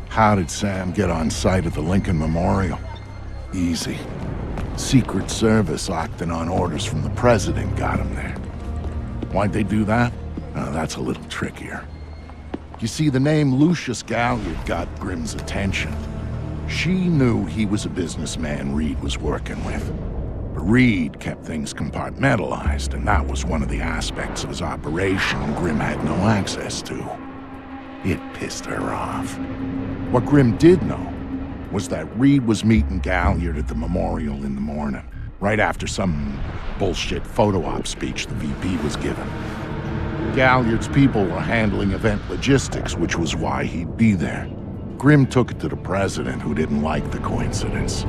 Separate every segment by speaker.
Speaker 1: How did Sam get on site at the Lincoln Memorial? Easy. Secret Service acting on orders from the president got him there. Why'd they do that? That's a little trickier. You see, the name Lucius Galliard got Grimm's attention. She knew he was a businessman Reed was working with. But Reed kept things compartmentalized, and that was one of the aspects of his operation Grimm had no access to. It pissed her off. What Grimm did know was that Reed was meeting Galliard at the memorial in the morning, right after some bullshit photo op speech the VP was giving. Galliard's people were handling event logistics, which was why he'd be there. Grimm took it to the president, who didn't like the coincidence.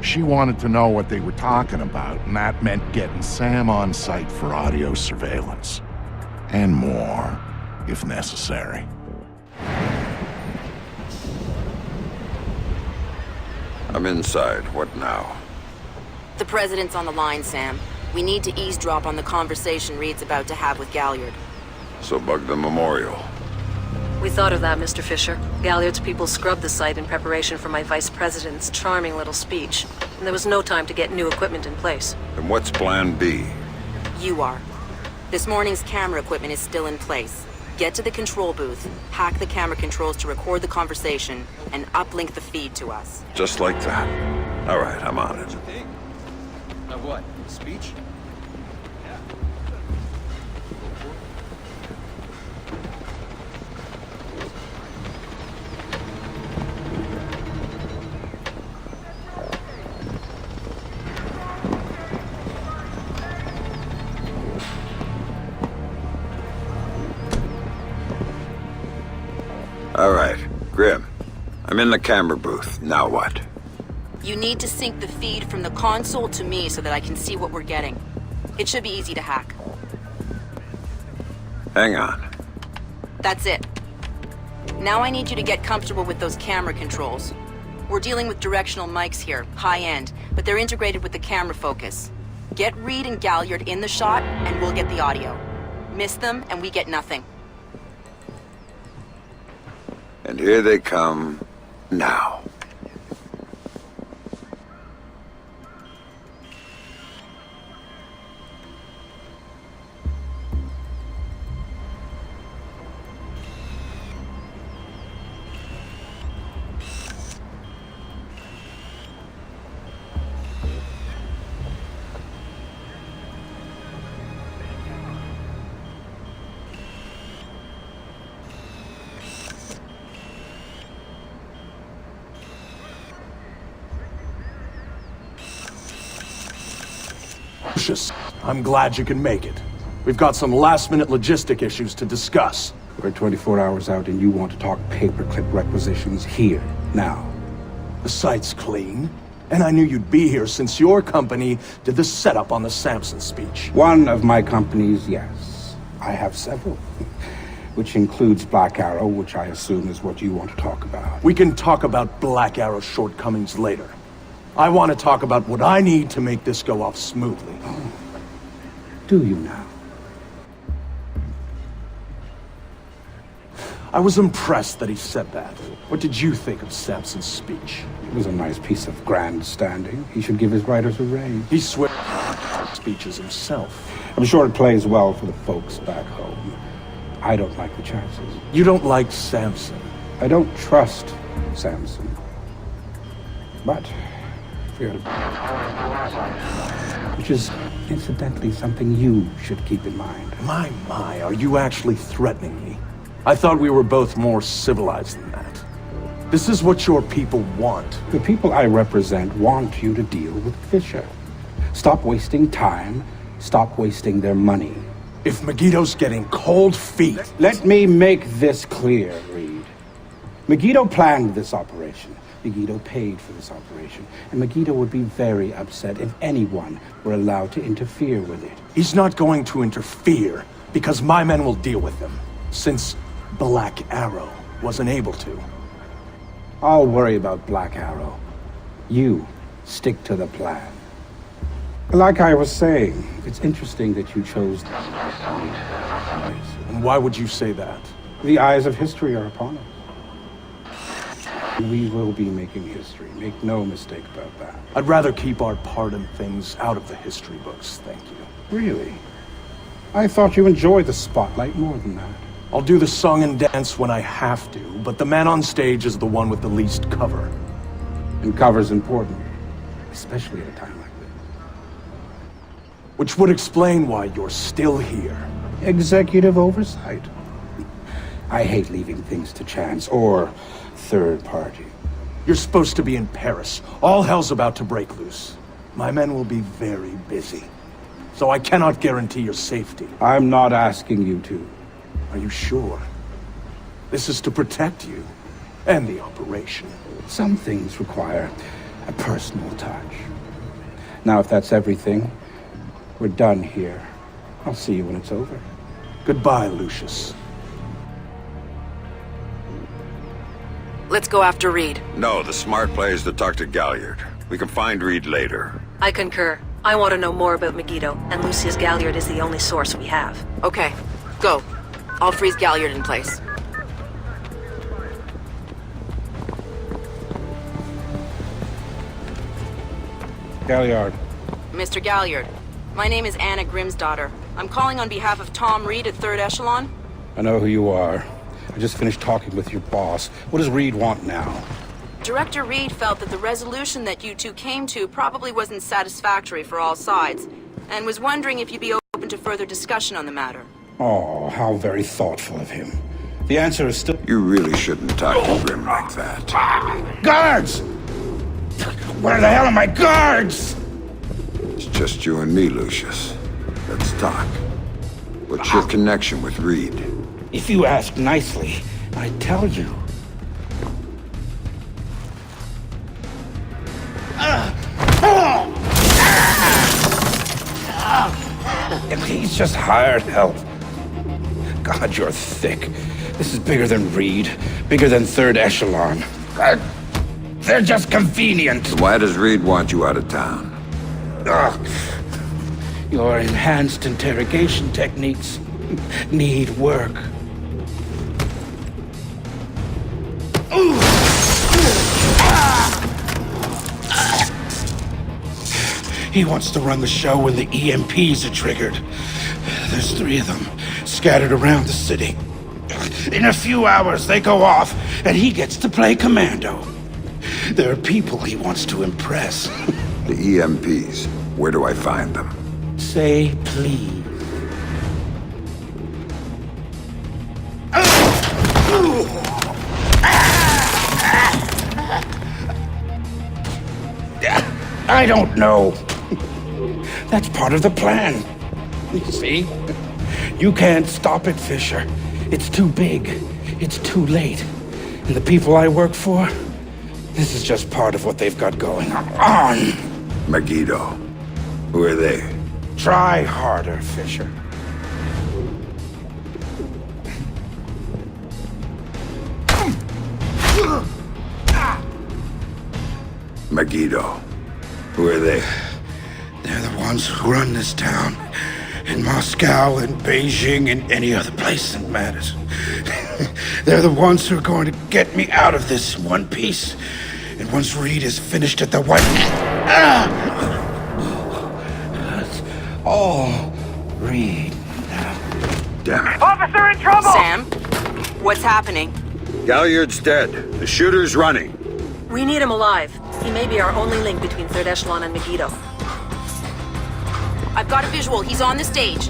Speaker 1: She wanted to know what they were talking about, and that meant getting Sam on site for audio surveillance. And more, if necessary.
Speaker 2: I'm inside. What now?
Speaker 3: The president's on the line, Sam. We need to eavesdrop on the conversation Reed's about to have with Galliard.
Speaker 2: So bug the memorial.
Speaker 4: We thought of that, Mr. Fisher. Galliard's people scrubbed the site in preparation for my vice president's charming little speech, and there was no time to get new equipment in place.
Speaker 2: And what's plan B?
Speaker 3: You are. This morning's camera equipment is still in place. Get to the control booth, hack the camera controls to record the conversation, and uplink the feed to us.
Speaker 2: Just like that. All right, I'm on it.
Speaker 5: Of what? Speech?
Speaker 2: All right, Grimm. I'm in the camera booth. Now what?
Speaker 3: You need to sync the feed from the console to me so that I can see what we're getting. It should be easy to hack.
Speaker 2: Hang on.
Speaker 3: That's it. Now I need you to get comfortable with those camera controls. We're dealing with directional mics here, high-end, but they're integrated with the camera focus. Get Reed and Galliard in the shot, and we'll get the audio. Miss them, and we get nothing.
Speaker 2: And here they come now.
Speaker 6: I'm glad you can make it. We've got some last-minute logistic issues to discuss.
Speaker 7: We're 24 hours out and you want to talk paperclip requisitions here, now.
Speaker 6: The site's clean, and I knew you'd be here since your company did the setup on the Samson speech.
Speaker 7: One of my companies, yes. I have several. Which includes Black Arrow, which I assume is what you want to talk about.
Speaker 6: We can talk about Black Arrow's shortcomings later. I want to talk about what I need to make this go off smoothly.
Speaker 7: Oh. Do you now?
Speaker 6: I was impressed that he said that. What did you think of Samson's speech?
Speaker 7: It was a nice piece of grandstanding. He should give his writers a raise.
Speaker 6: He swears speeches himself.
Speaker 7: I'm sure it plays well for the folks back home. I don't like the chances.
Speaker 6: You don't like Samson?
Speaker 7: I don't trust Samson. But which is, incidentally, something you should keep in mind.
Speaker 6: My, are you actually threatening me? I thought we were both more civilized than that. This is what your people want.
Speaker 7: The people I represent want you to deal with Fisher. Stop wasting time. Stop wasting their money.
Speaker 6: If Megiddo's getting cold feet...
Speaker 7: Let me make this clear, Reed. Megiddo planned this operation. Megiddo paid for this operation, and Megiddo would be very upset if anyone were allowed to interfere with it.
Speaker 6: He's not going to interfere, because my men will deal with him, since Black Arrow wasn't able to.
Speaker 7: I'll worry about Black Arrow. You stick to the plan. Like I was saying, it's interesting that you chose this.
Speaker 6: And why would you say that?
Speaker 7: The eyes of history are upon us. We will be making history. Make no mistake about that.
Speaker 6: I'd rather keep our part in things out of the history books, thank you.
Speaker 7: Really? I thought you enjoyed the spotlight more than that.
Speaker 6: I'll do the song and dance when I have to, but the man on stage is the one with the least cover.
Speaker 7: And cover's important, especially at a time like this.
Speaker 6: Which would explain why you're still here.
Speaker 7: Executive oversight. I hate leaving things to chance or third party.
Speaker 6: You're supposed to be in Paris. All hell's about to break loose. My men will be very busy, so I cannot guarantee your safety.
Speaker 7: I'm not asking you to.
Speaker 6: Are you sure? This is to protect you and the operation.
Speaker 7: Some things require a personal touch. Now, if that's everything, we're done here. I'll see you when it's over.
Speaker 6: Goodbye, Lucius.
Speaker 3: Let's go after Reed.
Speaker 2: No, the smart play is to talk to Galliard. We can find Reed later.
Speaker 4: I concur. I want to know more about Megiddo, and Lucius Galliard is the only source we have.
Speaker 3: Okay, go. I'll freeze Galliard in place.
Speaker 7: Galliard.
Speaker 3: Mr. Galliard, my name is Anna Grimsdottir. I'm calling on behalf of Tom Reed at 3rd Echelon.
Speaker 7: I know who you are. I just finished talking with your boss. What does Reed want now?
Speaker 3: Director Reed felt that the resolution that you two came to probably wasn't satisfactory for all sides, and was wondering if you'd be open to further discussion on the matter.
Speaker 7: Oh, how very thoughtful of him. The answer is still...
Speaker 2: You really shouldn't talk to Grim like that.
Speaker 7: Guards! Where the hell are my guards?
Speaker 2: It's just you and me, Lucius. Let's talk. What's your connection with Reed?
Speaker 7: If you ask nicely, I'd tell you. He's just hired help. God, you're thick. This is bigger than Reed, bigger than 3rd Echelon. They're just convenient.
Speaker 2: Why does Reed want you out of town?
Speaker 7: Your enhanced interrogation techniques need work. He wants to run the show when the EMPs are triggered. There's 3 of them, scattered around the city. In a few hours, they go off, and he gets to play commando. There are people he wants to impress.
Speaker 2: The EMPs. Where do I find them?
Speaker 7: Say please. I don't know. That's part of the plan. You see? You can't stop it, Fisher. It's too big. It's too late. And the people I work for, this is just part of what they've got going on.
Speaker 2: Megiddo. Who are they?
Speaker 7: Try harder, Fisher.
Speaker 2: Megiddo. Who are they?
Speaker 7: They're the ones who run this town. In Moscow, in Beijing, in any other place that matters. They're the ones who are going to get me out of this in one piece. And once Reed is finished at the White... That's all Reed now.
Speaker 2: Damn it.
Speaker 8: Officer in trouble!
Speaker 3: Sam, what's happening?
Speaker 2: Galliard's dead. The shooter's running.
Speaker 4: We need him alive. He may be our only link between 3rd Echelon and Megiddo.
Speaker 3: I've got a visual. He's on the stage.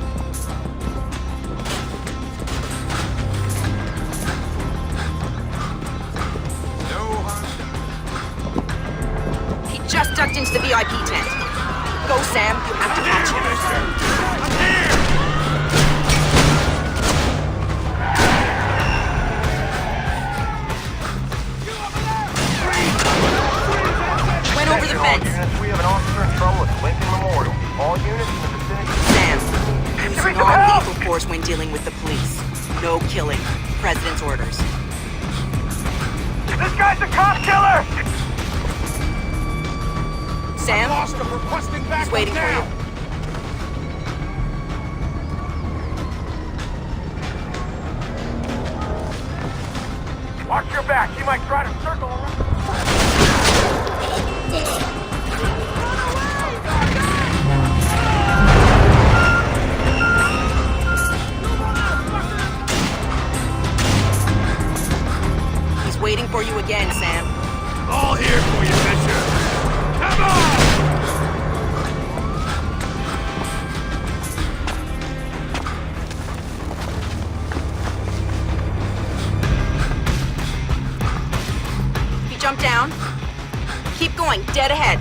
Speaker 3: He just ducked into the VIP tent. Go, Sam. You have to catch him. Went over the fence.
Speaker 8: We have an officer in trouble at Lincoln Memorial. All units in the vicinity.
Speaker 3: Sam, use non-lethal force when dealing with the police. No killing. President's orders.
Speaker 8: This guy's a cop killer!
Speaker 3: Sam, he's waiting for you.
Speaker 8: Watch your back. He might try to circle around.
Speaker 3: He's waiting for you again, Sam.
Speaker 8: All here for you, Fisher. Come on!
Speaker 3: He jumped down. Keep going, dead ahead.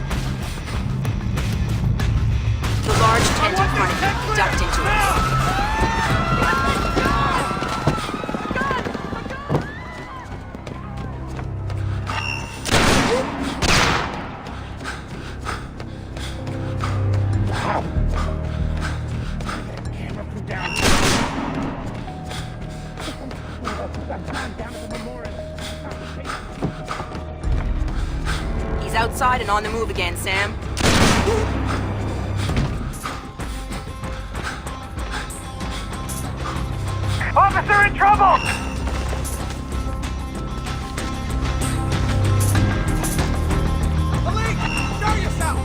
Speaker 3: The large tent in front of you. He ducked into it. He's outside and on the move again, Sam.
Speaker 8: Officer in trouble! Malik, show yourself!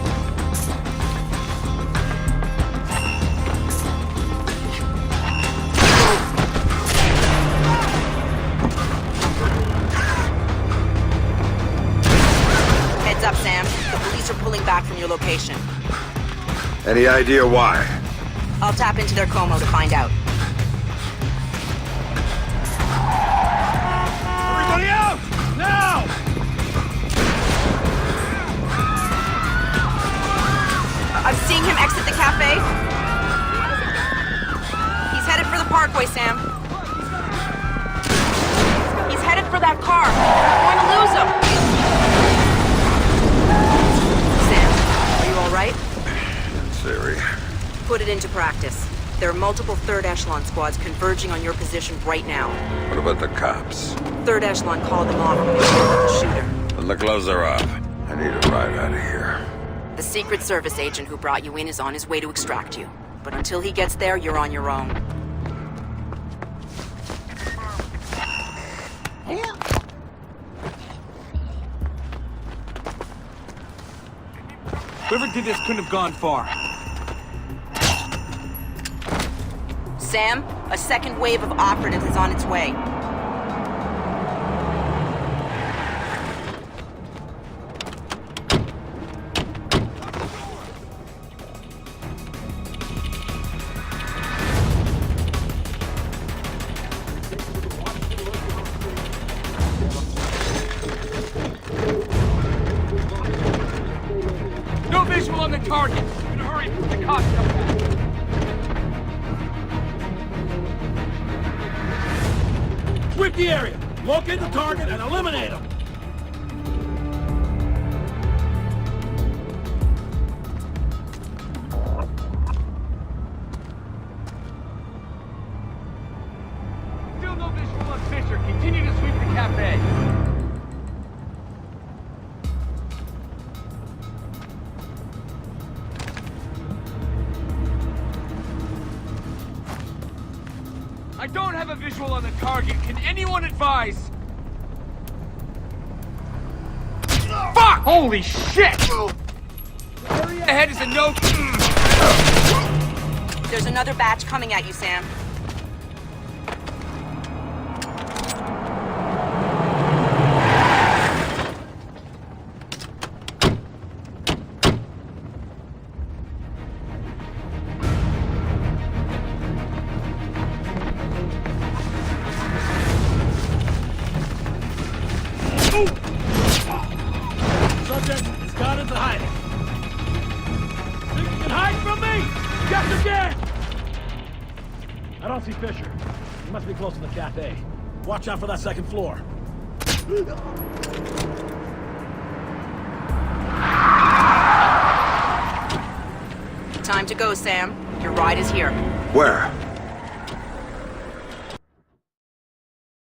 Speaker 3: Heads up, Sam. The police are pulling back from your location.
Speaker 2: Any idea why?
Speaker 3: I'll tap into their Como to find out.
Speaker 8: Everybody out! Now!
Speaker 3: I'm seeing him exit the cafe. He's headed for the parkway, Sam. He's headed for that car. We're going to lose him. Sam, are you all right?
Speaker 2: Siri.
Speaker 3: Put it into practice. There are multiple third echelon squads converging on your position right now.
Speaker 2: What about the cops?
Speaker 3: Third echelon called them off when they killed the shooter.
Speaker 2: When the gloves are up, I need a ride out of here.
Speaker 3: The Secret Service agent who brought you in is on his way to extract you. But until he gets there, you're on your own.
Speaker 5: Whoever did this couldn't have gone far.
Speaker 3: Sam, a second wave of operatives is on its way.
Speaker 5: No visual on the target. In a hurry, the cops come back.
Speaker 6: Sweep the area, locate the target, and eliminate him.
Speaker 5: Still no visual on Fisher. Continue to sweep the cafe. I don't have a visual on the target. Can anyone advise? Fuck! Holy shit! Area ahead is a no.
Speaker 3: There's another batch coming at you, Sam.
Speaker 6: Subject has gone into hiding. Think you can hide from me? Just again! I don't see Fisher. He must be close to the cafe. Watch out for that second floor.
Speaker 3: Time to go, Sam. Your ride is here.
Speaker 2: Where?